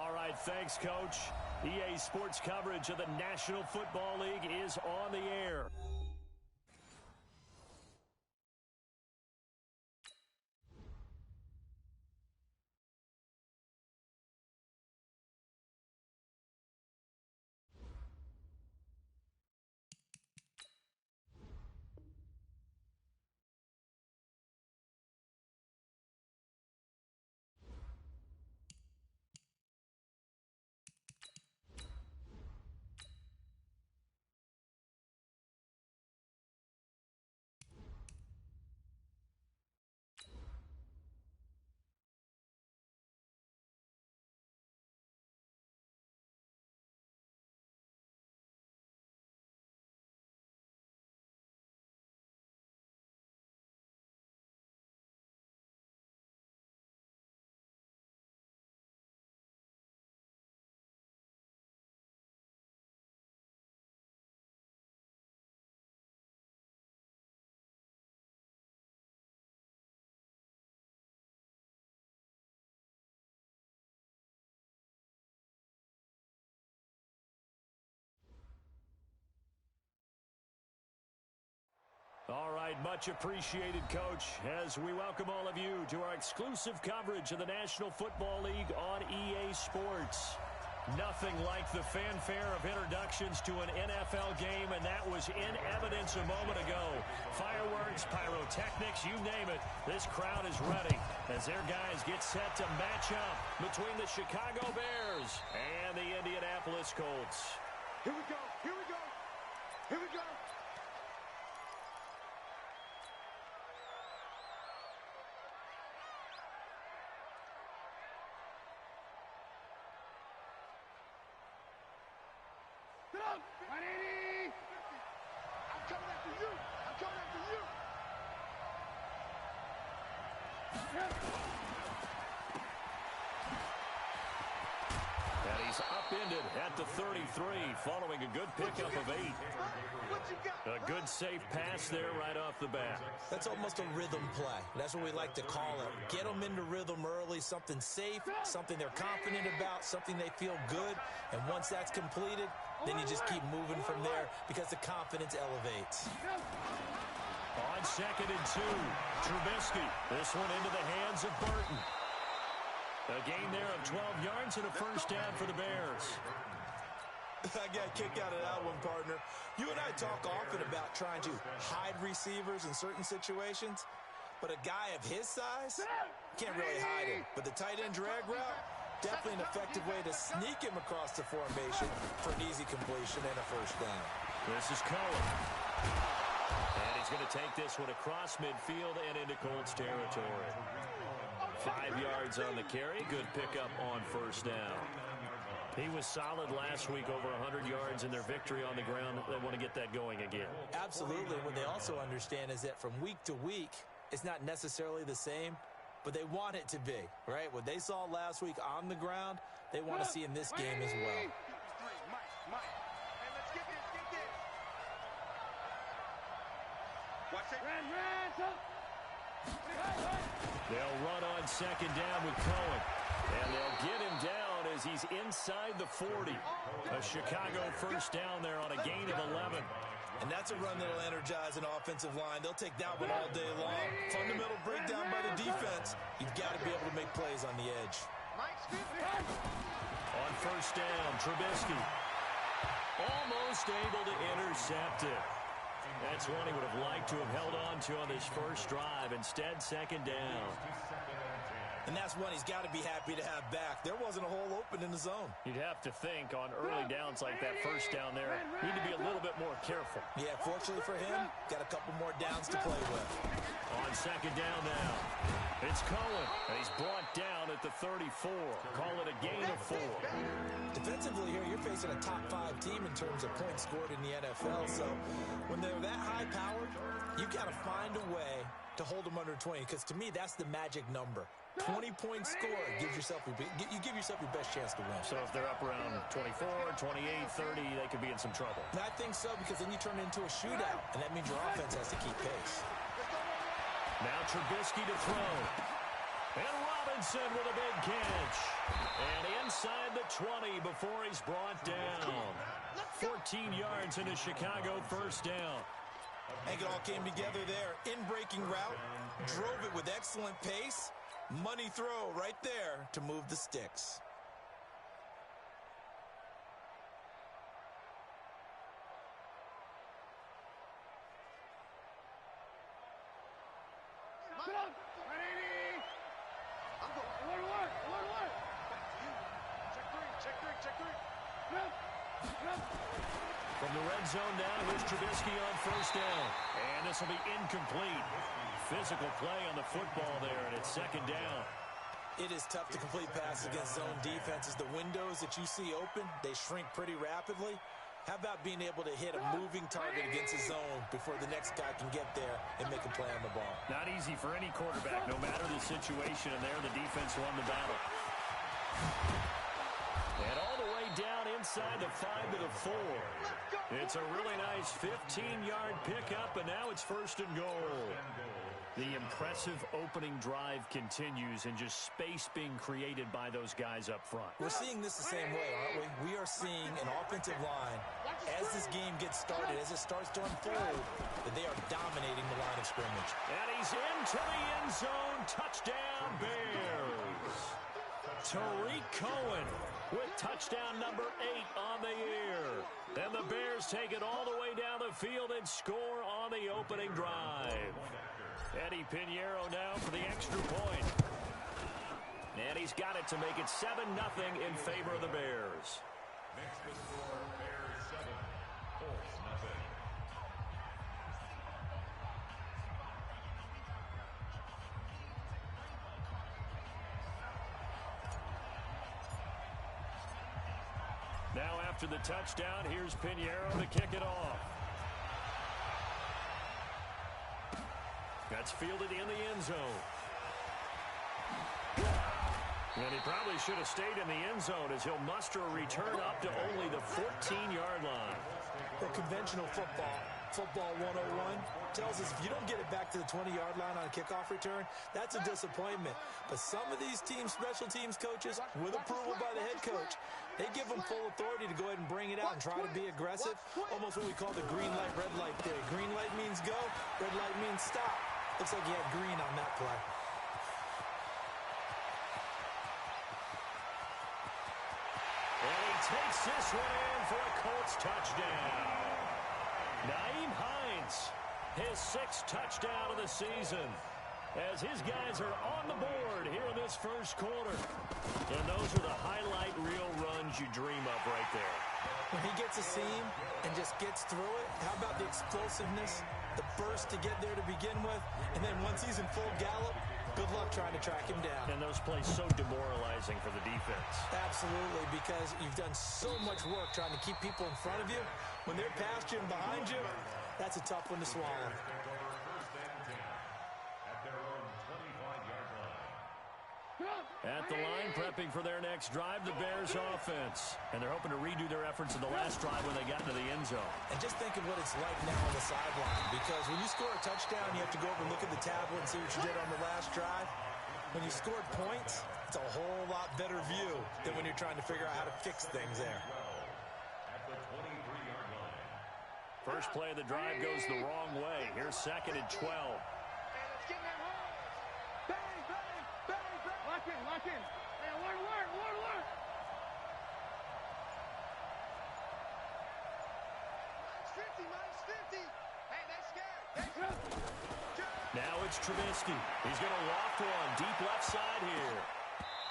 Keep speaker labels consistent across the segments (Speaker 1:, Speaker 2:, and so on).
Speaker 1: All right, thanks, Coach. EA Sports coverage of the National Football League is on the air. All right, much appreciated, Coach, as we welcome all of you to our exclusive coverage of the National Football League on EA Sports. Nothing like the fanfare of introductions to an NFL game, and that was in evidence a moment ago. Fireworks, pyrotechnics, you name it, this crowd is ready as their guys get set to match up between the Chicago Bears and the Indianapolis Colts.
Speaker 2: Here we go, here we go, here we go.
Speaker 1: And he's upended at the 33, following a good pickup of 8. A good safe pass there right off the bat.
Speaker 3: That's almost a rhythm play. That's what we like to call it. Get them into rhythm early, something safe, something they're confident about, something they feel good. And once that's completed, then you just keep moving from there because the confidence elevates.
Speaker 1: On 2nd and 2, Trubisky. This one into the hands of Burton. A gain there of 12 yards and a first down for the Bears.
Speaker 3: I got a kick out of that one, partner. You and I talk often about trying to hide receivers in certain situations, but a guy of his size can't really hide him. But the tight end drag route, definitely an effective way to sneak him across the formation for an easy completion and a first down.
Speaker 1: This is Cohen. And he's going to take this one across midfield and into Colts territory. 5 yards on the carry. Good pickup on first down. He was solid last week, over 100 yards in their victory on the ground. They want to get that going again.
Speaker 3: Absolutely. What they also understand is that from week to week, it's not necessarily the same, but they want it to be, right? What they saw last week on the ground, they want to see in this game as well.
Speaker 1: They'll run on second down with Cohen. And they'll get him down as he's inside the 40. A Chicago first down there on a gain of 11.
Speaker 3: And that's a run that'll energize an offensive line. They'll take that one all day long. Fundamental breakdown by the defense. You've got to be able to make plays on the edge.
Speaker 1: On first down, Trubisky. Almost able to intercept it. That's one he would have liked to have held on to on this first drive. Instead, second down.
Speaker 3: And that's one he's got to be happy to have back. There wasn't a hole open in the zone.
Speaker 1: You'd have to think on early downs like that first down there, need to be a little bit more careful.
Speaker 3: Yeah, fortunately for him, got a couple more downs to play with.
Speaker 1: On second down now, it's Cohen, and he's brought down at the 34. Call it a gain of 4.
Speaker 3: Defensively here, you're facing a top 5 team in terms of points scored in the NFL. So when they're that high-powered, you got to find a way to hold them under 20, because to me, that's the magic number. 20-point score gives yourself you give yourself your best chance to win.
Speaker 1: So if they're up around 24, 28, 30, they could be in some trouble.
Speaker 3: And I think so, because then you turn it into a shootout, and that means your offense has to keep pace.
Speaker 1: Now Trubisky to throw. And Robinson with a big catch. And inside the 20 before he's brought down. 14 yards in a Chicago first down.
Speaker 3: I think it all came together there. In-breaking route, drove it with excellent pace. Money throw right there to move the sticks.
Speaker 1: From the red zone now, here's Trubisky on first down. And this will be incomplete. Physical play on the football there, and it's second down.
Speaker 3: It is tough to complete passes against zone defenses. The windows that you see open, they shrink pretty rapidly. How about being able to hit a moving target against a zone before the next guy can get there and make a play on the ball?
Speaker 1: Not easy for any quarterback, no matter the situation, and there the defense won the battle. And all the way down inside the 5 to the 4. It's a really nice 15-yard pickup, and now it's first and goal. The impressive opening drive continues, and just space being created by those guys up front.
Speaker 3: We're seeing this the same way, aren't we? We are seeing an offensive line, as this game gets started, as it starts to unfold, that they are dominating the line of scrimmage.
Speaker 1: And he's into the end zone. Touchdown, Bears. Tariq Cohen with touchdown number 8 on the year. And the Bears take it all the way down the field and score on the opening drive. Eddie Pinheiro now for the extra point. And he's got it to make it 7-0 in favor of the Bears.
Speaker 4: Makes the score Bears 7, Colts nothing.
Speaker 1: Now after the touchdown, here's Pinheiro to kick it off. That's fielded in the end zone. And he probably should have stayed in the end zone as he'll muster a return up to only the 14-yard line.
Speaker 3: Well, conventional football 101, tells us if you don't get it back to the 20-yard line on a kickoff return, that's a disappointment. But some of these special teams coaches, with approval by the head coach, they give them full authority to go ahead and bring it out and try to be aggressive. Almost what we call the green light, red light theory. Green light means go, red light means stop. Looks like you had green on that play.
Speaker 1: And he takes this one in for a Colts touchdown. Nyheim Hines, his 6th touchdown of the season, as his guys are on the board here in this first quarter. And those are the highlight reel runs you dream of right there.
Speaker 3: When he gets a seam and just gets through it, how about the explosiveness, the burst to get there to begin with, and then once he's in full gallop, good luck trying to track him down.
Speaker 1: And those plays so demoralizing for the defense.
Speaker 3: Absolutely, because you've done so much work trying to keep people in front of you. When they're past you and behind you, that's a tough one to swallow.
Speaker 1: At the line, prepping for their next drive, the Bears offense. And they're hoping to redo their efforts in the last drive when they got into the end zone.
Speaker 3: And just think of what it's like now on the sideline. Because when you score a touchdown, you have to go over and look at the tablet and see what you did on the last drive. When you scored points, it's a whole lot better view than when you're trying to figure out how to fix things there.
Speaker 1: First play of the drive goes the wrong way. Here's 2nd and 12.
Speaker 2: Lock in. Hey, work. -50. Hey, they scared.
Speaker 1: Now it's Trubisky. He's going to loft one deep left side here.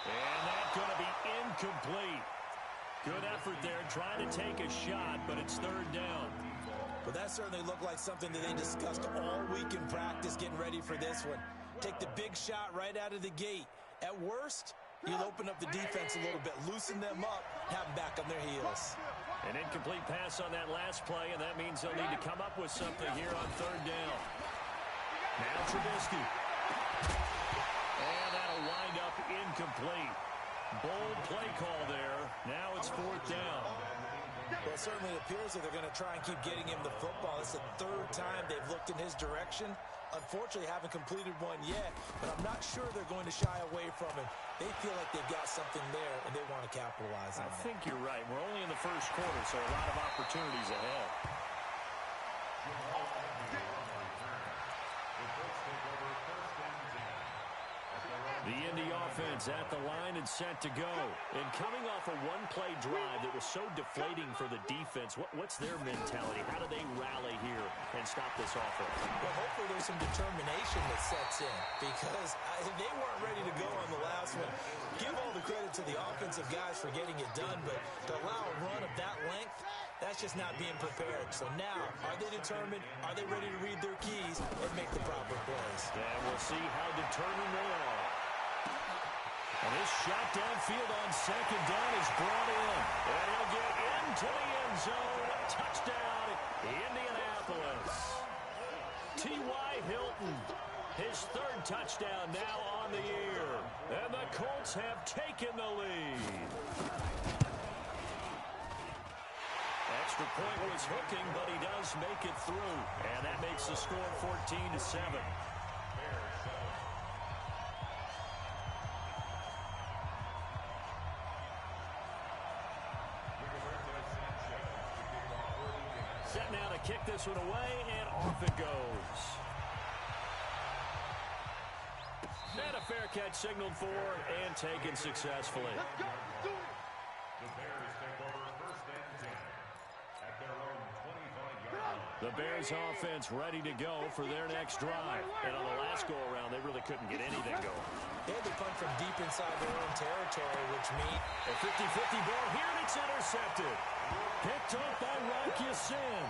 Speaker 1: And that's going to be incomplete. Good effort there trying to take a shot, but it's 3rd down.
Speaker 3: Well, that certainly looked like something that they discussed all week in practice getting ready for this one. Take the big shot right out of the gate. At worst, you'll open up the defense a little bit, loosen them up, have them back on their heels.
Speaker 1: An incomplete pass on that last play, and that means they'll need to come up with something here on 3rd down. Now Trubisky. And that'll wind up incomplete. Bold play call there. Now it's 4th down.
Speaker 3: Well, it certainly appears that they're going to try and keep getting him the football. It's the third time they've looked in his direction. Unfortunately, haven't completed one yet, but I'm not sure they're going to shy away from him. They feel like they've got something there, and they want to capitalize on it.
Speaker 1: I think you're right. We're only in the first quarter, so a lot of opportunities ahead. The Indy offense at the line and set to go. And coming off a one-play drive that was so deflating for the defense, what's their mentality? How do they rally here and stop this offense?
Speaker 3: Well, hopefully there's some determination that sets in because they weren't ready to go on the last one. Give all the credit to the offensive guys for getting it done, but to allow a run of that length, that's just not being prepared. So now, are they determined? Are they ready to read their keys and make the proper plays?
Speaker 1: And we'll see how determined they are. And this shot downfield on second down is brought in. And he'll get into the end zone. Touchdown, Indianapolis. T.Y. Hilton, his third touchdown now on the year. And the Colts have taken the lead. Extra point was hooking, but he does make it through. And that makes the score 14-7. Set now to kick this one away, and off it goes. And a fair catch signaled for and taken successfully.
Speaker 2: Let's go. Do it.
Speaker 4: The Bears take over first and 10 at their own 25-yard line.
Speaker 1: The Bears offense ready to go for their next drive. And on the last go-around, they really couldn't get anything going.
Speaker 3: They had to punt from deep inside their own territory, which means
Speaker 1: A 50-50 ball here, and it's intercepted. Picked up by Rocky Sin.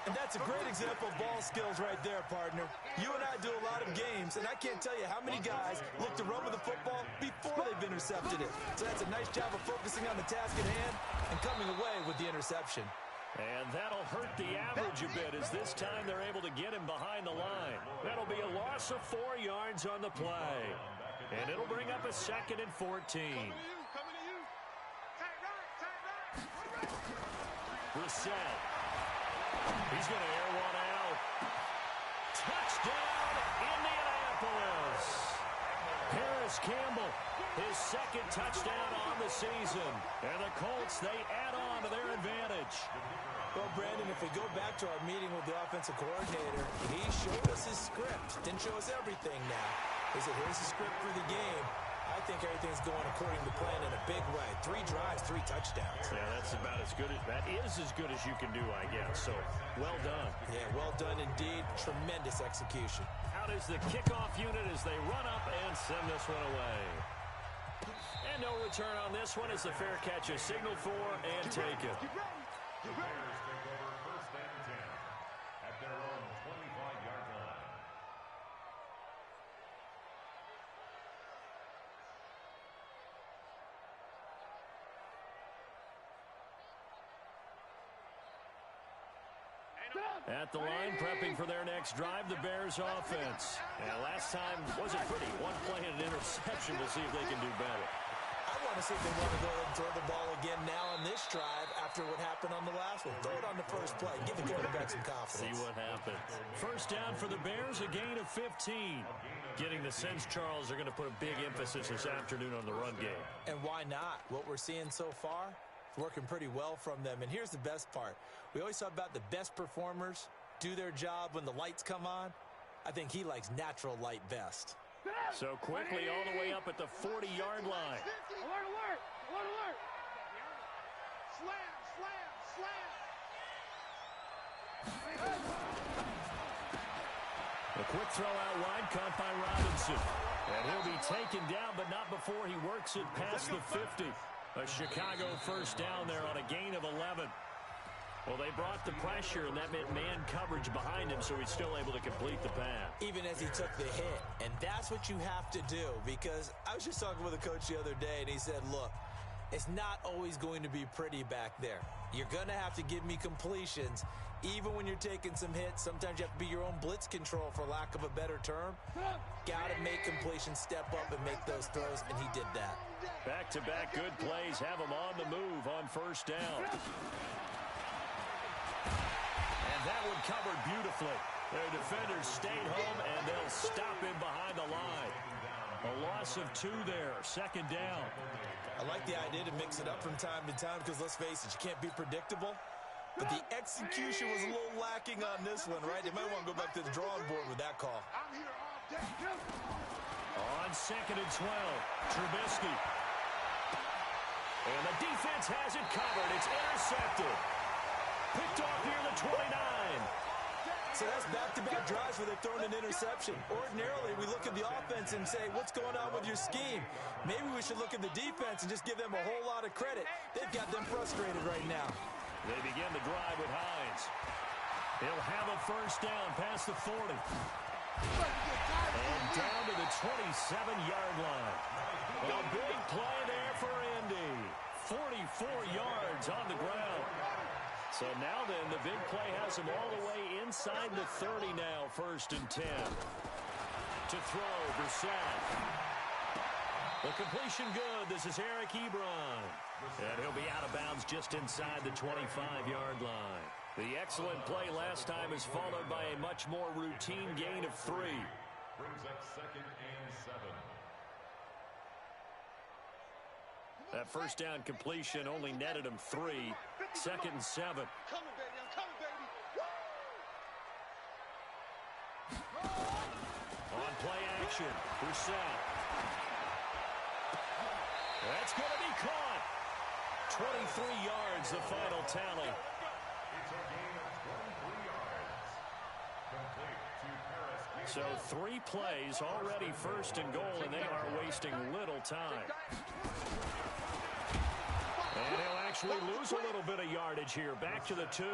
Speaker 3: and that's a great example of ball skills right there, partner. You and I do a lot of games, and I can't tell you how many guys look to run with the football before they've intercepted it. So that's a nice job of focusing on the task at hand and coming away with the interception.
Speaker 1: And that'll hurt the average a bit as this time they're able to get him behind the line. That'll be a loss of 4 yards on the play. And it'll bring up a 2nd and 14.
Speaker 2: Coming to you. Tight right.
Speaker 1: Brissett. He's going to air one out. Touchdown, Indianapolis. Harris Campbell, his 2nd touchdown on the season. And the Colts, they add on to their advantage.
Speaker 3: Well, Brandon, if we go back to our meeting with the offensive coordinator, he showed us his script. Didn't show us everything now. He said, here's the script for the game. I think everything's going according to plan in a big way. 3 drives, 3 touchdowns.
Speaker 1: Yeah, that's about as good as you can do, I guess. So, well done.
Speaker 3: Yeah, well done indeed. Tremendous execution.
Speaker 1: Out is the kickoff unit as they run up and send this one away. And no return on this one as the fair catch is signaled for and taken.
Speaker 4: The Bears take over first and 10 at their own 25-yard line.
Speaker 1: At the line, prepping for their next drive, the Bears offense. And last time wasn't pretty. 1 play and an interception. We'll see if they can do better.
Speaker 3: I want to see if they want to go ahead and throw the ball again now on this drive after what happened on the last one. Throw it on the first play. Give the quarterback some confidence.
Speaker 1: See what happens. First down for the Bears, a gain of 15. Getting the sense, Charles, they're going to put a big emphasis this afternoon on the run game.
Speaker 3: And why not? What we're seeing so far, it's working pretty well from them. And here's the best part. We always talk about the best performers do their job when the lights come on. I think he likes natural light best.
Speaker 1: So quickly all the way up at the 40-yard line.
Speaker 2: Alert. Slam.
Speaker 1: A quick throw out wide, caught by Robinson. And he'll be taken down, but not before he works it past the 50. A Chicago first down there on a gain of 11. Well, they brought the pressure, and that meant man coverage behind him, so he's still able to complete the pass.
Speaker 3: Even as he took the hit. And that's what you have to do, because I was just talking with a coach the other day, and he said, look, it's not always going to be pretty back there. You're going to have to give me completions. Even when you're taking some hits, sometimes you have to be your own blitz control, for lack of a better term. Got to make completions, step up, and make those throws, and he did that.
Speaker 1: Back-to-back good plays have them on the move on first down. And that one covered beautifully. Their defenders stayed home, and they'll stop him behind the line. A loss of 2 there, second down.
Speaker 3: I like the idea to mix it up from time to time because, let's face it, you can't be predictable. But the execution was a little lacking on this one, right? They might want to go back to the drawing board with that call.
Speaker 1: On second and 12, Trubisky. And the defense has it covered. It's intercepted. Picked off near the 29.
Speaker 3: So that's back-to-back drives where they've thrown an interception. Ordinarily, we look at the offense and say, what's going on with your scheme? Maybe we should look at the defense and just give them a whole lot of credit. They've got them frustrated right now.
Speaker 1: They begin the drive with Hines. He'll have a first down past the 40. And down to the 27-yard line. A big play there for Indy. 44 yards on the ground. So now then, the big play has him all the way inside the 30 now, first and 10. To throw, Brissett. The completion good. This is Eric Ebron. And he'll be out of bounds just inside the 25-yard line. The excellent play last time is followed by a much more routine gain of 3.
Speaker 4: Brings up second and 7.
Speaker 1: That first down completion only netted him 3. Second and 7.
Speaker 2: I'm coming, baby. I'm coming, baby.
Speaker 1: On play action, Brissett. That's going to be caught. 23 yards, the final tally.
Speaker 4: It's a gain of 23 yards. Complete to Paris.
Speaker 1: So 3 plays, already first and goal, and they are wasting little time. And he'll actually lose a little bit of yardage here. Back to the 2.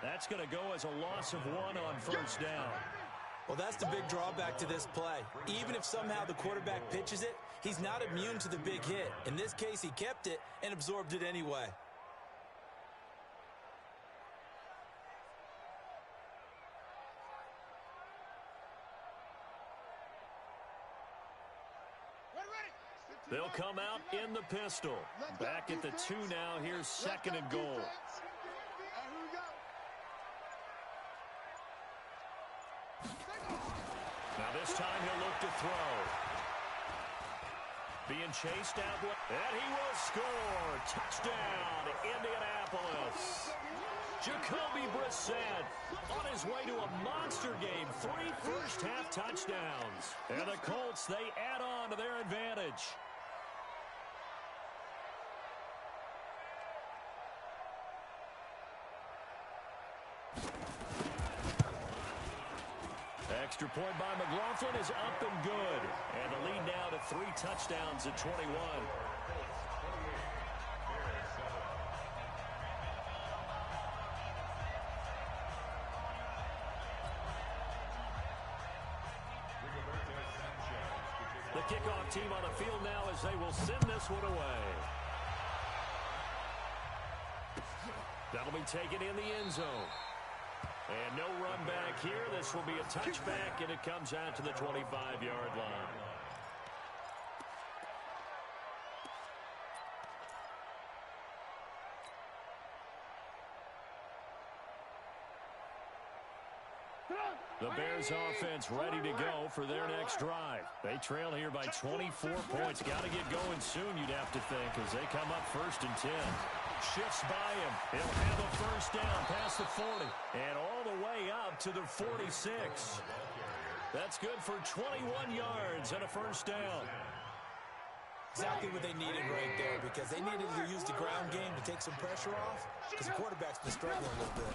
Speaker 1: That's going to go as a loss of 1 on first down.
Speaker 3: Well, that's the big drawback to this play. Even if somehow the quarterback pitches it, he's not immune to the big hit. In this case, he kept it and absorbed it anyway.
Speaker 1: They'll come out in the pistol. Back at the 2 now. Here's second and goal. Now this time he'll look to throw. Being chased out. And he will score. Touchdown, Indianapolis. Jacoby Brissett on his way to a monster game. 3 first-half touchdowns. And the Colts, they add on to their advantage. Extra point by McLaughlin is up and good. And the lead now to 3 touchdowns at 21. The kickoff team on the field now as they will send this one away. That'll be taken in the end zone. And no run back here. This will be a touchback, and it comes out to the 25-yard line. The Bears offense ready to go for their next drive. They trail here by 24 points. Got to get going soon, you'd have to think, as they come up first and 10. Shifts by him. He'll have a first down past the 40 and all the way up to the 46. That's good for 21 yards and a first down.
Speaker 3: Exactly what they needed right there, because they needed to use the ground game to take some pressure off, because the quarterback's been struggling a little bit.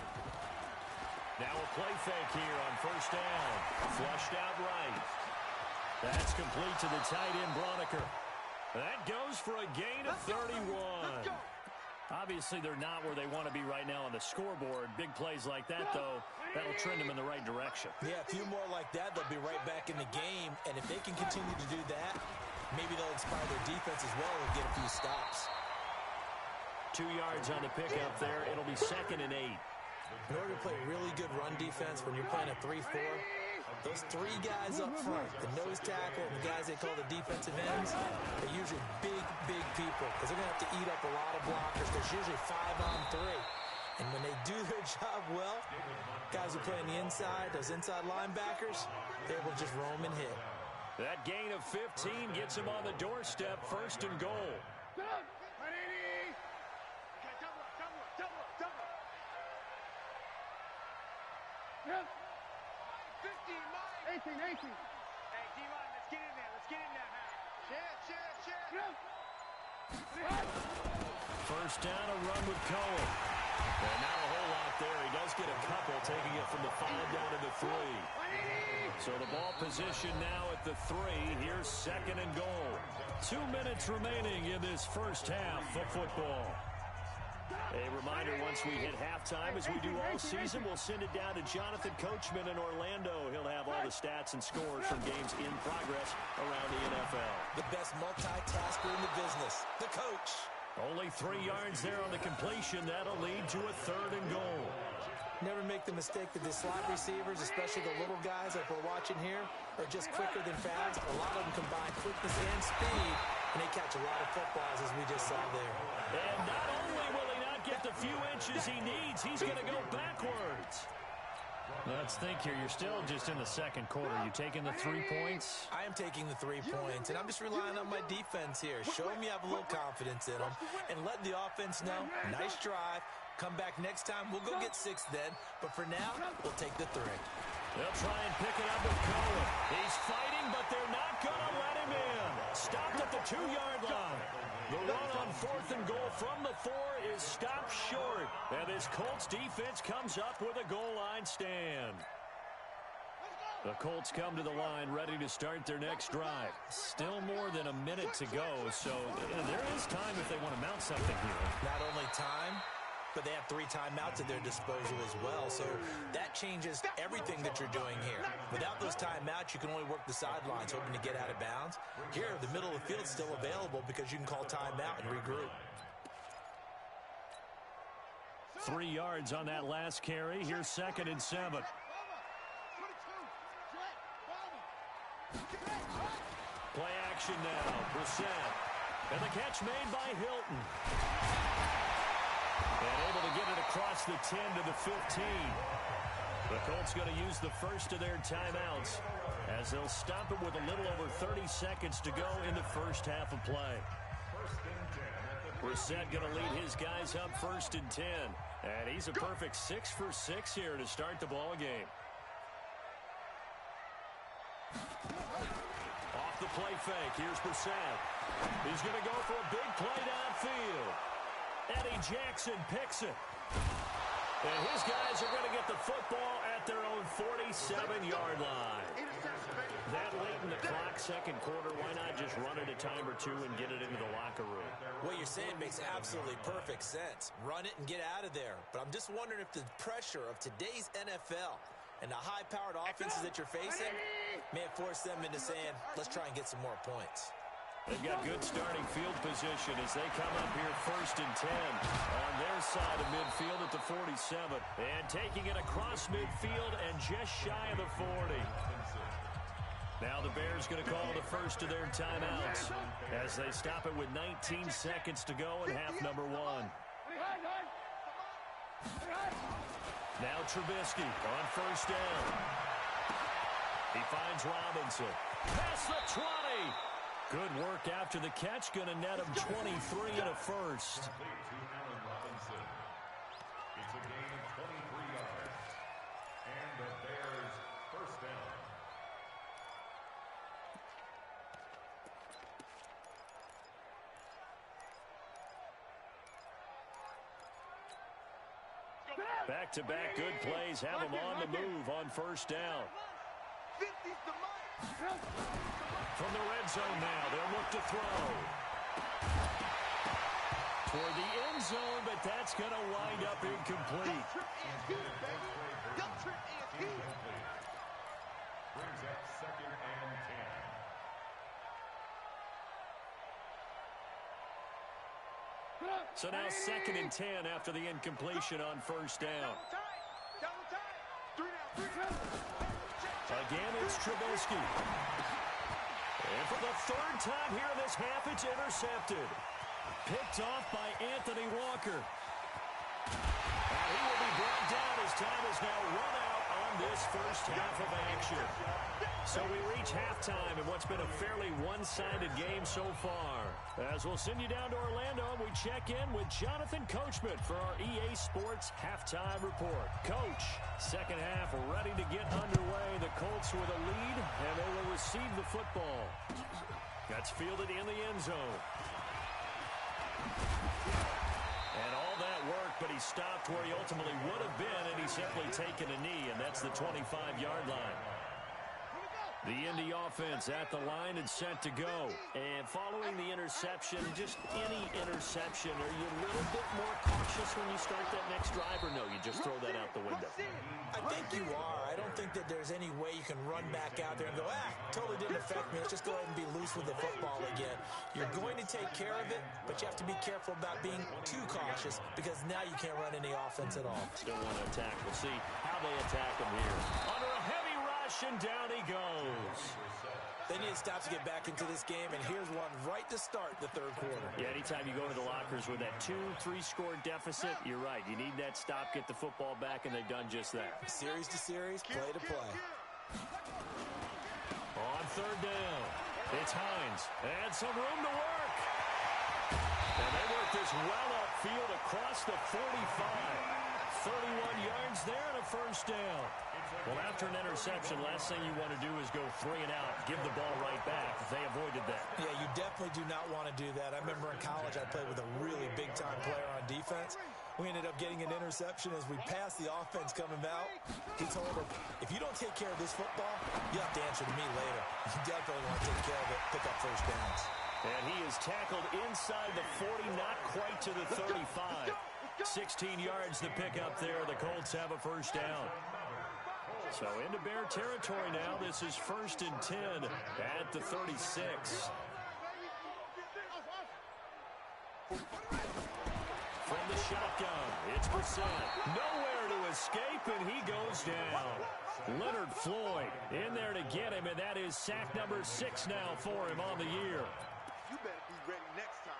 Speaker 1: Now a play fake here on first down. Flushed out right. That's complete to the tight end, Broniker. That goes for a gain of 31. Obviously, they're not where they want to be right now on the scoreboard. Big plays like that, though, that'll trend them in the right direction.
Speaker 3: Yeah, a few more like that, they'll be right back in the game. And if they can continue to do that, maybe they'll inspire their defense as well and get a few stops.
Speaker 1: 2 yards on the pickup there. It'll be second and 8.
Speaker 3: In order to play really good run defense when you're playing a 3-4, Those three guys up front, the nose tackle and the guys they call the defensive ends, are usually big people because they're going to have to eat up a lot of blockers. There's usually 5-on-3. And when they do their job well, guys who play on the inside, those inside linebackers, they're able to just roam and hit.
Speaker 1: That gain of 15 gets him on the doorstep, 1st and goal.
Speaker 2: Yep. 15, 18. Hey, D-line, let's get in there. Let's get in there. Share. Yep.
Speaker 1: First down, a run with Cohen. And not a whole lot there. He does get a couple, taking it from the 5 down to the 3. So the ball position now at the 3. Here's 2nd and goal. 2 minutes remaining in this first half of football. A reminder, once we hit halftime, as we do all season, we'll send it down to Jonathan Coachman in Orlando. He'll have all the stats and scores from games in progress around the NFL.
Speaker 3: The best multitasker in the business, the coach.
Speaker 1: Only 3 yards there on the completion. That'll lead to a 3rd and goal.
Speaker 3: Never make the mistake that the slot receivers, especially the little guys like we're watching here, are just quicker than fast. A lot of them combine quickness and speed, and they catch a lot of footballs, as we just saw there.
Speaker 1: And not only will he not get the few inches he needs, he's going to go backwards. Let's think here. You're still just in the 2nd quarter. You taking the 3 points?
Speaker 3: I am taking the 3 points, and I'm just relying on my defense here. Show them you have a little confidence in them, and let the offense know, nice drive. Come back next time. We'll go get 6 then. But for now, we'll take the 3.
Speaker 1: They'll try and pick it up with Cohen. He's fighting, but they're not going to let him in. Stopped at the 2-yard line. The run on 4th and goal from the 4 is stopped short. And this Colts defense comes up with a goal line stand. The Colts come to the line ready to start their next drive. Still more than a minute to go, so there is time if they want to mount something here.
Speaker 3: Not only time, but they have 3 timeouts at their disposal as well. So that changes everything that you're doing here. Without those timeouts, you can only work the sidelines, hoping to get out of bounds. Here, the middle of the field is still available because you can call timeout and regroup.
Speaker 1: 3 yards on that last carry. Here's 2nd and 7. Play action now. Brissett. And the catch made by Hilton. And able to get it across the 10 to the 15. The Colts going to use the first of their timeouts as they'll stop it with a little over 30 seconds to go in the first half of play. Brissett going to lead his guys up 1st and 10. And he's a perfect 6 for 6 here to start the ball game. Off the play fake. Here's Brissett. He's going to go for a big play downfield. Eddie Jackson picks it. And his guys are going to get the football at their own 47-yard line. That late in the clock, 2nd quarter, why not just run it a time or 2 and get it into the locker room?
Speaker 3: What you're saying makes absolutely perfect sense. Run it and get out of there. But I'm just wondering if the pressure of today's NFL and the high-powered offenses that you're facing may have forced them into saying, let's try and get some more points.
Speaker 1: They've got good starting field position as they come up here 1st and 10 on their side of midfield at the 47. And taking it across midfield and just shy of the 40. Now the Bears going to call the first of their timeouts as they stop it with 19 seconds to go in half number 1. Now Trubisky on 1st down. He finds Robinson. Past the 20. Good work after the catch. Going to net him 23 and a first.
Speaker 4: It's a gain of 23 yards. And the Bears first down.
Speaker 1: Back-to-back good plays have him on the move on 1st down.
Speaker 2: 50's the money.
Speaker 1: From the red zone now, they'll look to throw. Toward the end zone, but that's going to wind up incomplete.
Speaker 4: Brings up 2nd and 10.
Speaker 1: So now 2nd and 10 after the incompletion on 1st down.
Speaker 2: Double time. 3 down.
Speaker 1: Again, it's Trubisky. And for the third time here in this half, it's intercepted. Picked off by Anthony Walker. And he will be brought down as time is now run out on this first half of action. So we reach halftime in what's been a fairly one-sided game so far. As we'll send you down to Orlando, we check in with Jonathan Coachman for our EA Sports Halftime Report. Coach, second half ready to get underway. The Colts with a lead, and they will receive the football. That's fielded in the end zone. And all that work, but he stopped where he ultimately would have been, and he's simply taken a knee, and that's the 25-yard line. The Indy offense at the line and set to go. And following the interception, just any interception, are you a little bit more cautious when you start that next drive, or no, you just throw that out the window?
Speaker 3: I think you are. I don't think that there's any way you can run back out there and go, totally didn't affect me. Let's just go ahead and be loose with the football again. You're going to take care of it, but you have to be careful about being too cautious because now you can't run any offense at all.
Speaker 1: Still want to attack. We'll see how they attack him here. Under a heavy rush, and down he goes.
Speaker 3: They need to stop to get back into this game, and here's one right to start the third quarter.
Speaker 1: Yeah, anytime you go to the lockers with that 2-3 score deficit, you're right. You need that stop, get the football back, and they've done just that.
Speaker 3: Series to series, play to play.
Speaker 1: On third down, it's Hines. And some room to work. And they work this well upfield across the 45. 31 yards there and a first down. Well, after an interception, last thing you want to do is go 3 and out, give the ball right back. They avoided that. Yeah, you definitely do not want to do that. I remember in college I played with a really big-time player on defense. We ended up getting an interception as we passed the offense coming out. He told him, if you don't take care of this football, you have to answer to me later. You definitely want to take care of it, pick up first downs. And he is tackled inside the 40, not quite to the 35. 16 yards to pick up there. The Colts have a first down. So into Bear territory now. This is 1st and 10 at the 36. From the shotgun, it's Brissett. Nowhere to escape, and he goes down. Leonard Floyd in there to get him, and that is sack number 6 now for him on the year.
Speaker 2: You better be ready next time.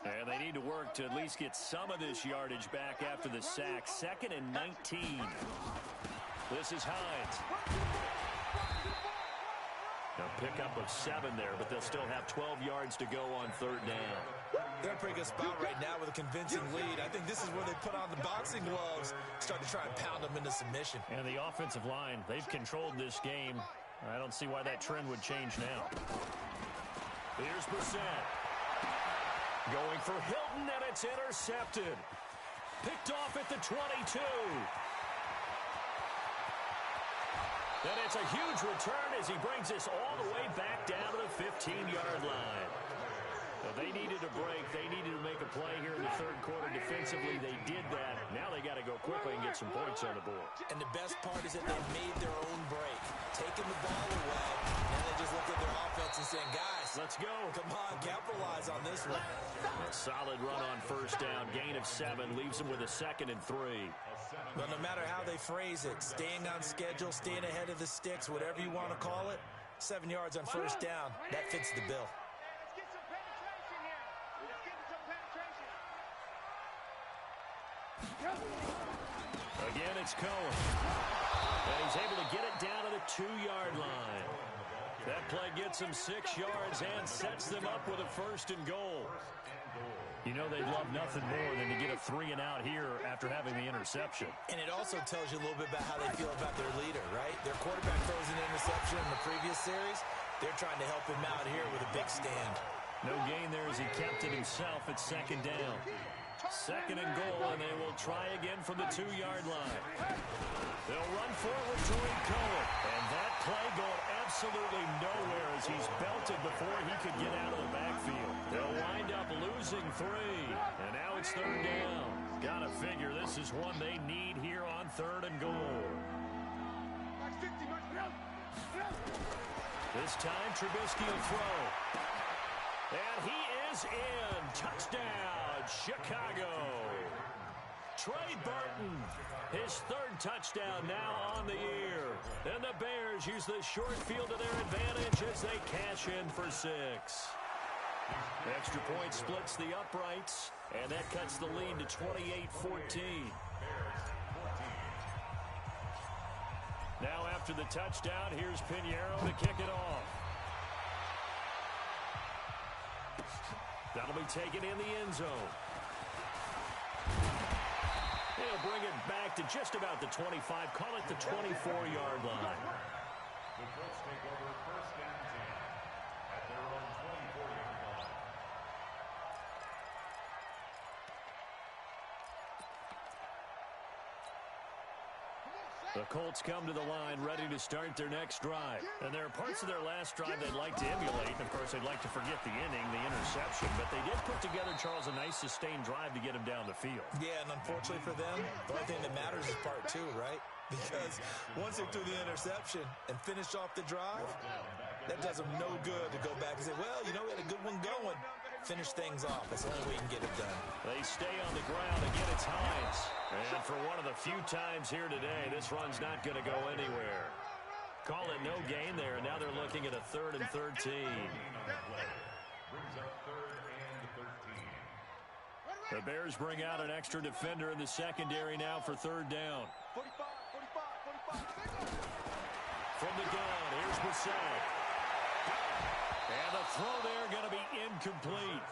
Speaker 1: And they need to work to at least get some of this yardage back after the sack. 2nd and 19. This is Hines. A pickup of 7 there, but they'll still have 12 yards to go on third down.
Speaker 3: They're in a pretty good spot right now with a convincing lead. I think this is where they put on the boxing gloves, start to try and pound them into submission.
Speaker 1: And the offensive line, they've controlled this game. I don't see why that trend would change now. Here's Brissett. Going for Hilton, and it's intercepted. Picked off at the 22. And it's a huge return as he brings this all the way back down to the 15-yard line. So they needed a break. They needed to make a play here in the third quarter defensively. They did that. Now they got to go quickly and get some points on the board.
Speaker 3: And the best part is that they made their own break. Taking the ball away. Now they just look at their offense and saying, guys,
Speaker 1: let's go.
Speaker 3: Come on, capitalize on this one.
Speaker 1: A solid run on first down. Gain of 7 leaves them with a 2nd and 3.
Speaker 3: But no matter how they phrase it, staying on schedule, staying ahead of the sticks, whatever you want to call it, 7 yards on first down, that fits the bill.
Speaker 1: Again, it's Cohen. And he's able to get it down to the 2-yard line. That play gets him 6 yards and sets them up with a 1st and goal. You know they'd love nothing more than to get a 3 and out here after having the interception.
Speaker 3: And it also tells you a little bit about how they feel about their leader, right? Their quarterback throws an interception in the previous series. They're trying to help him out here with a big stand.
Speaker 1: No gain there as he kept it himself at 2nd down. 2nd and goal, and they will try again from the 2-yard line. They'll run forward to Cohen. And that play going absolutely nowhere as he's belted before he could get out of the backfield. They'll wind up losing 3. And now it's 3rd down. Gotta figure this is one they need here on 3rd and goal. This time, Trubisky will throw. And he is in. Touchdown, Chicago. Trey Burton, his third touchdown now on the year. And the Bears use the short field to their advantage as they cash in for 6. Extra point splits the uprights, and that cuts the lead to 28-14. Now after the touchdown, here's Pinheiro to kick it off. That'll be taken in the end zone. He'll bring it back to just about the 25, call it the 24-yard line.
Speaker 4: The Colts take over first and 10 at their own 24-yard line.
Speaker 1: The Colts come to the line ready to start their next drive. And there are parts of their last drive they'd like to emulate. And, of course, they'd like to forget the inning, the interception. But they did put together, Charles, a nice sustained drive to get him down the field.
Speaker 3: Yeah, and unfortunately for them, the only thing that matters is part 2, right? Because once they threw the interception and finished off the drive, that does them no good to go back and say, well, you know, we had a good one going. Finish things off. That's the only way you can get it done.
Speaker 1: They stay on the ground. Again, it's Hines. And for one of the few times here today, this run's not going to go anywhere. Call it no gain there, and now they're looking at a 3rd and 13.
Speaker 4: Brings up 3rd and 13.
Speaker 1: The Bears bring out an extra defender in the secondary now for 3rd down.
Speaker 2: 45.
Speaker 1: From the gun, here's Brissett. And the throw there going to be incomplete.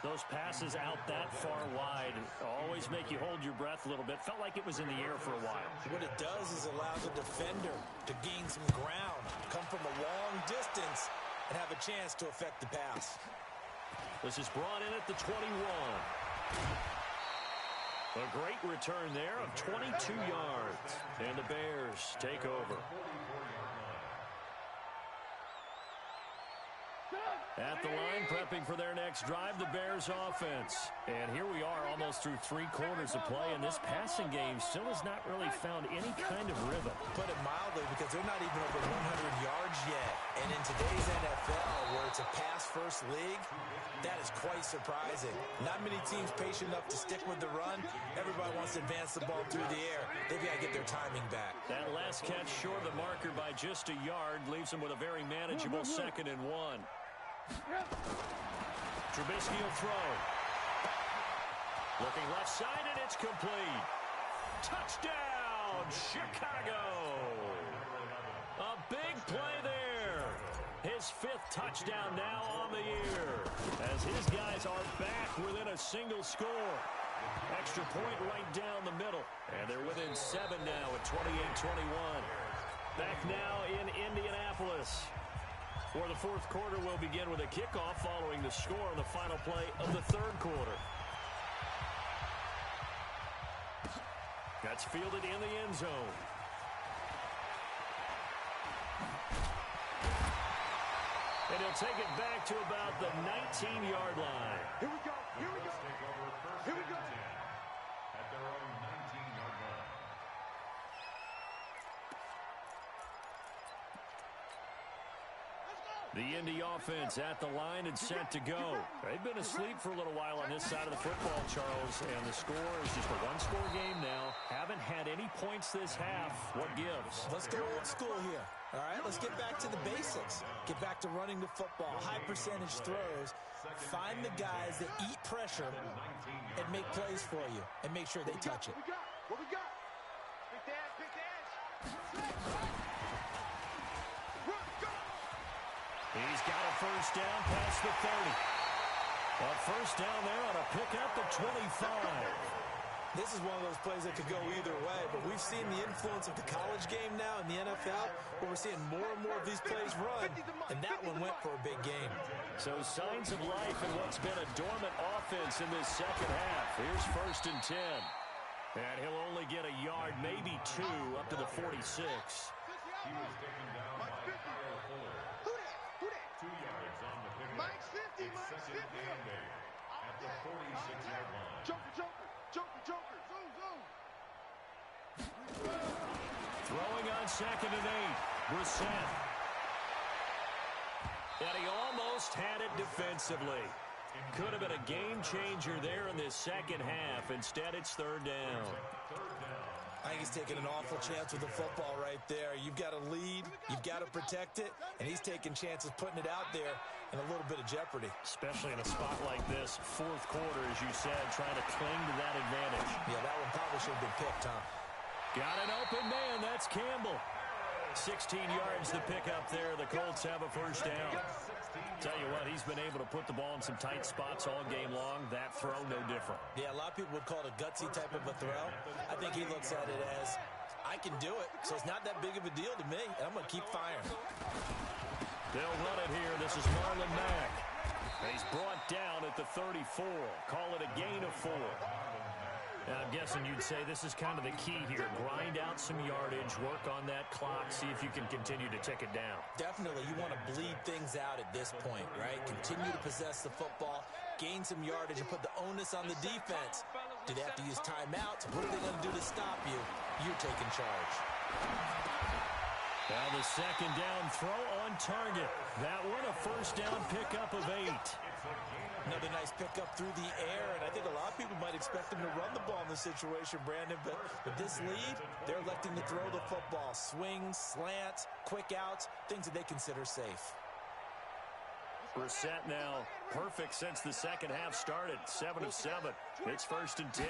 Speaker 1: Those passes out that far wide always make you hold your breath a little bit. Felt like it was in the air for a while.
Speaker 3: What it does is allows a defender to gain some ground, come from a long distance, and have a chance to affect the pass.
Speaker 1: This is brought in at the 21. A great return there of 22 yards. And the Bears take over. At the line, prepping for their next drive, the Bears offense. And here we are almost through 3 quarters of play, and this passing game still has not really found any kind of rhythm.
Speaker 3: Put it mildly, because they're not even over 100 yards yet. And in today's NFL, where it's a pass-first league, that is quite surprising. Not many teams patient enough to stick with the run. Everybody wants to advance the ball through the air. They've got to get their timing back.
Speaker 1: That last catch short of the marker by just a yard leaves them with a very manageable 2nd and 1. Trubisky will throw. Looking left side, and it's complete. Touchdown, Chicago. A big play there. His 5th touchdown now on the year, as his guys are back within a single score. Extra point right down the middle, and they're within 7 now at 28-21. Back now in Indianapolis, where the 4th quarter will begin with a kickoff following the score on the final play of the 3rd quarter. That's fielded in the end zone. And he'll take it back to about the 19-yard line.
Speaker 2: Here we go.
Speaker 4: Take over first and 10 at their own 19-yard line.
Speaker 1: The Indy offense at the line and set to go. They've been asleep for a little while on this side of the football, Charles, and the score is just a 1-score game now. Haven't had any points this half. What gives?
Speaker 3: Let's go old school here. All right, let's get back to the basics. Get back to running the football, high percentage throws. Find the guys that eat pressure and make plays for you, and make sure they touch it.
Speaker 2: What we got? Pick the edge.
Speaker 1: He's got a first down past the 30. A first down there on a pickup at 25.
Speaker 3: This is one of those plays that could go either way, but we've seen the influence of the college game now in the NFL, where we're seeing more and more of these plays run, and that one went for a big game.
Speaker 1: So signs of life in what's been a dormant offense in this second half. Here's 1st and 10. And he'll only get a yard, maybe 2, up to the 46.
Speaker 4: He was taken down by Kyle Fuller. 2 yards on the pickup.
Speaker 2: Mike's 50,
Speaker 4: It's
Speaker 2: Mike's
Speaker 4: 2nd
Speaker 2: 50.
Speaker 4: and 8 at the 46-yard line.
Speaker 2: Joker. Zoom.
Speaker 1: Throwing on 2nd and 8. Brissett. And he almost had it defensively. Could have been a game changer there in this second half. Instead, it's third down.
Speaker 3: I think he's taking an awful chance with the football right there. You've got to lead, you've got to protect it, and he's taking chances putting it out there in a little bit of jeopardy.
Speaker 1: Especially in a spot like this, fourth quarter, as you said, trying to cling to that advantage.
Speaker 3: Yeah, that one probably should have been picked, huh?
Speaker 1: Got an open man, that's Campbell. 16 yards to pick up there. The Colts have a first down. Tell you what, he's been able to put the ball in some tight spots all game long. That throw, no different.
Speaker 3: Yeah, a lot of people would call it a gutsy type of a throw. I think he looks at it as, I can do it, so it's not that big of a deal to me, and I'm going to keep firing.
Speaker 1: They'll run it here. This is Marlon Mack. He's brought down at the 34. Call it a gain of 4. Now, I'm guessing you'd say this is kind of the key here. Grind out some yardage, work on that clock, see if you can continue to tick it down.
Speaker 3: Definitely. You want to bleed things out at this point, right? Continue to possess the football, gain some yardage, and put the onus on the defense. Do they have to use timeouts? What are they going to do to stop you? You're taking charge.
Speaker 1: Now the second down throw on target. That one a first down pickup of 8.
Speaker 3: Another nice pickup through the air, and I think a lot of people might expect them to run the ball in this situation, Brandon, but with this lead, they're electing to throw the football. Swings, slants, quick outs, things that they consider safe.
Speaker 1: Brissett now perfect since the second half started. 7 of 7. It's first and 10.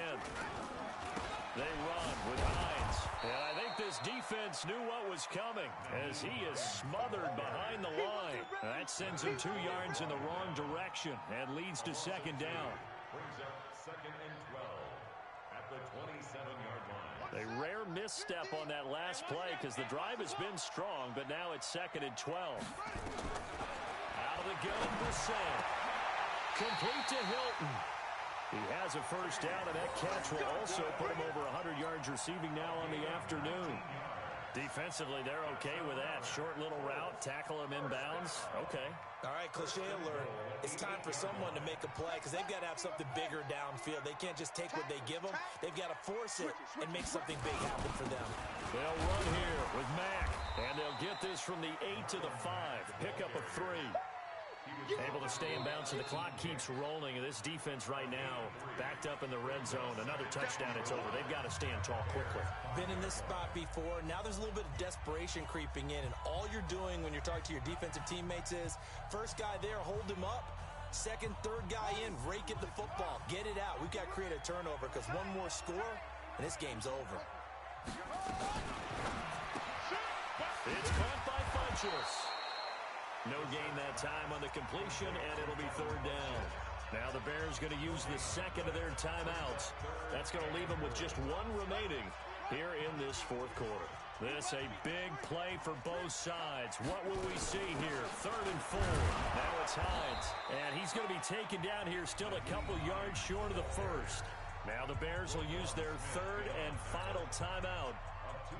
Speaker 1: They run with Hines. And I think this defense knew what was coming as he is smothered behind the line. That sends him 2 yards in the wrong direction and leads to second down.
Speaker 4: Brings up second and 12 at the 27-yard line.
Speaker 1: A rare misstep on that last play because the drive has been strong, but now it's second and 12. Out of the gun, Brissett. Complete to Hilton. He has a first down, and that catch will also put him over 100 yards receiving now on the afternoon. Defensively, they're okay with that. Short little route, tackle him inbounds. Okay.
Speaker 3: All right, cliche alert. It's time for someone to make a play because they've got to have something bigger downfield. They can't just take what they give them. They've got to force it and make something big happen for them.
Speaker 1: They'll run here with Mack, and they'll get this from the 8 to the 5. Pick up a 3. Able to stay in bounds, and the clock keeps rolling. And this defense right now backed up in the red zone. Another touchdown, it's over. They've got to stand tall quickly.
Speaker 3: Been in this spot before. Now there's a little bit of desperation creeping in, and all you're doing when you're talking to your defensive teammates is first guy there, hold him up. Second, third guy in, rake at the football. Get it out. We've got to create a turnover because one more score, and this game's over.
Speaker 1: It's caught by Funchess. No gain that time on the completion, and it'll be third down. Now the Bears going to use the second of their timeouts. That's going to leave them with just 1 remaining here in this fourth quarter. This a big play for both sides. What will we see here? Third and 4. Now it's Hines, and he's going to be taken down here still a couple yards short of the first. Now the Bears will use their third and final timeout.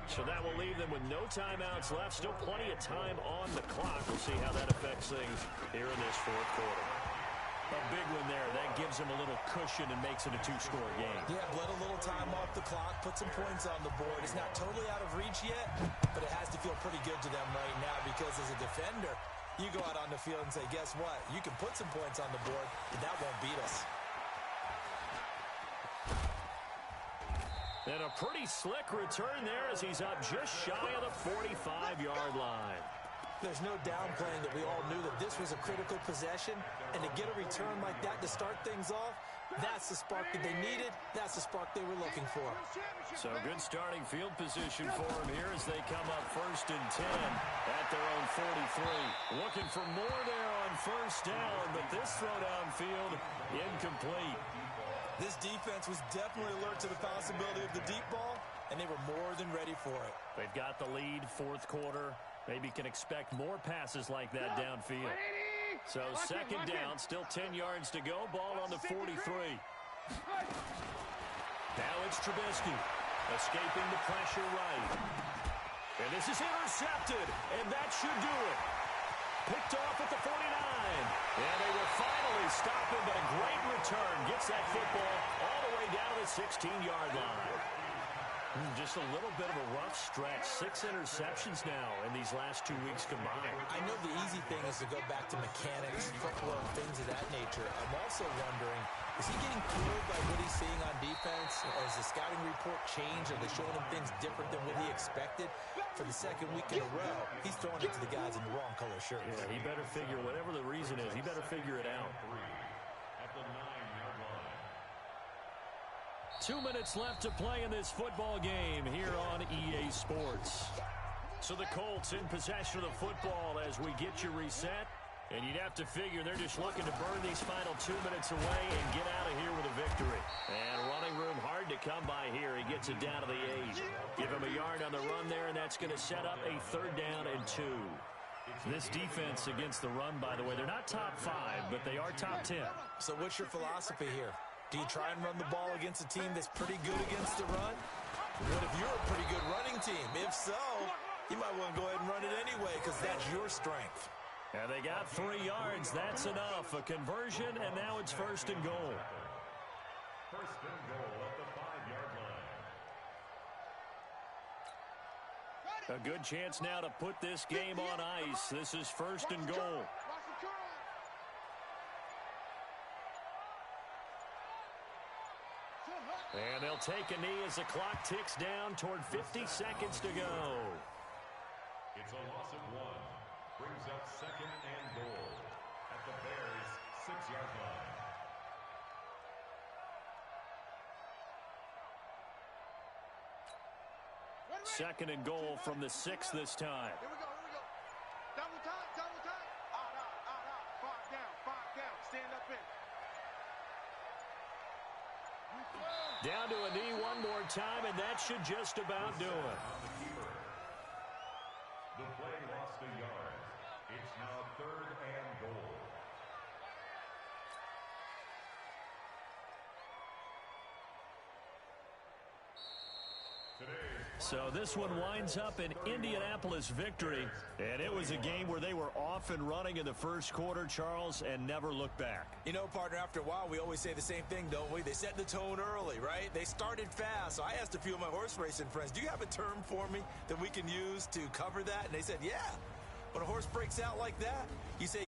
Speaker 1: So that will leave them with no timeouts left. Still plenty of time on the clock. We'll see how that affects things here in this fourth quarter. A big one there. That gives them a little cushion and makes it a 2-score game.
Speaker 3: Yeah, let a little time off the clock, put some points on the board. It's not totally out of reach yet, but it has to feel pretty good to them right now because as a defender, you go out on the field and say, guess what? You can put some points on the board, but that won't beat us.
Speaker 1: And a pretty slick return there as he's up just shy of the 45-yard line.
Speaker 3: There's no downplaying that we all knew that this was a critical possession, and to get a return like that to start things off, that's the spark that they needed. That's the spark they were looking for.
Speaker 1: So good starting field position for them here as they come up first and 10 at their own 43. Looking for more there on first down, but this throw downfield incomplete.
Speaker 3: This defense was definitely alert to the possibility of the deep ball, and they were more than ready for it.
Speaker 1: They've got the lead, fourth quarter. Maybe can expect more passes like that downfield. So second down, still 10 yards to go. Ball on the 43. Now it's Trubisky, escaping the pressure right. And this is intercepted, and that should do it. Picked off at the 49. And they will finally stop him, but a great return. Gets that football all the way down to the 16-yard line. Just a little bit of a rough stretch. 6 interceptions now in these last 2 weeks combined.
Speaker 3: I know the easy thing is to go back to mechanics, footwork, things of that nature. I'm also wondering, is he getting fooled by what he's seeing on defense? Has the scouting report changed? Are they showing him things different than what he expected? For the second week in a row, he's throwing it to the guys in the wrong color shirts.
Speaker 1: Yeah, he better figure, whatever the reason is, he better figure it out.
Speaker 4: At the 9-yard line.
Speaker 1: 2 minutes left to play in this football game here on EA Sports. So the Colts in possession of the football as we get you reset. And you'd have to figure they're just looking to burn these final 2 minutes away and get out of here with a victory. And running room hard to come by here. He gets it down to the 8. Give him a yard on the run there, and that's going to set up a 3rd down and 2. This defense against the run, by the way, they're not top 5, but they are top 10.
Speaker 3: So what's your philosophy here? Do you try and run the ball against a team that's pretty good against the run? What if you're a pretty good running team? If so, you might want to go ahead and run it anyway because that's your strength.
Speaker 1: And they got 3 yards. That's enough. A conversion, and now it's 1st and goal.
Speaker 4: 1st and goal at the 5-yard line.
Speaker 1: A good chance now to put this game on ice. This is 1st and goal. And they'll take a knee as the clock ticks down toward 50 seconds to go.
Speaker 4: It's a loss of 1. Brings up 2nd and goal at the Bears' 6-yard line.
Speaker 1: Second and goal from the 6 this time.
Speaker 2: Here we go, here we go. Double time, double time. Out. 5 down. Stand up in.
Speaker 1: Down to a knee one more time, and that should just about do it.
Speaker 4: The play lost a yard. It's now 3rd and goal.
Speaker 1: So this one winds up an Indianapolis victory, and it was a game where they were off and running in the first quarter, Charles, and never looked back.
Speaker 3: You know, partner, after a while, we always say the same thing, don't we? They set the tone early, right? They started fast. So I asked a few of my horse racing friends, do you have a term for me that we can use to cover that? And they said, yeah. When a horse breaks out like that, you say,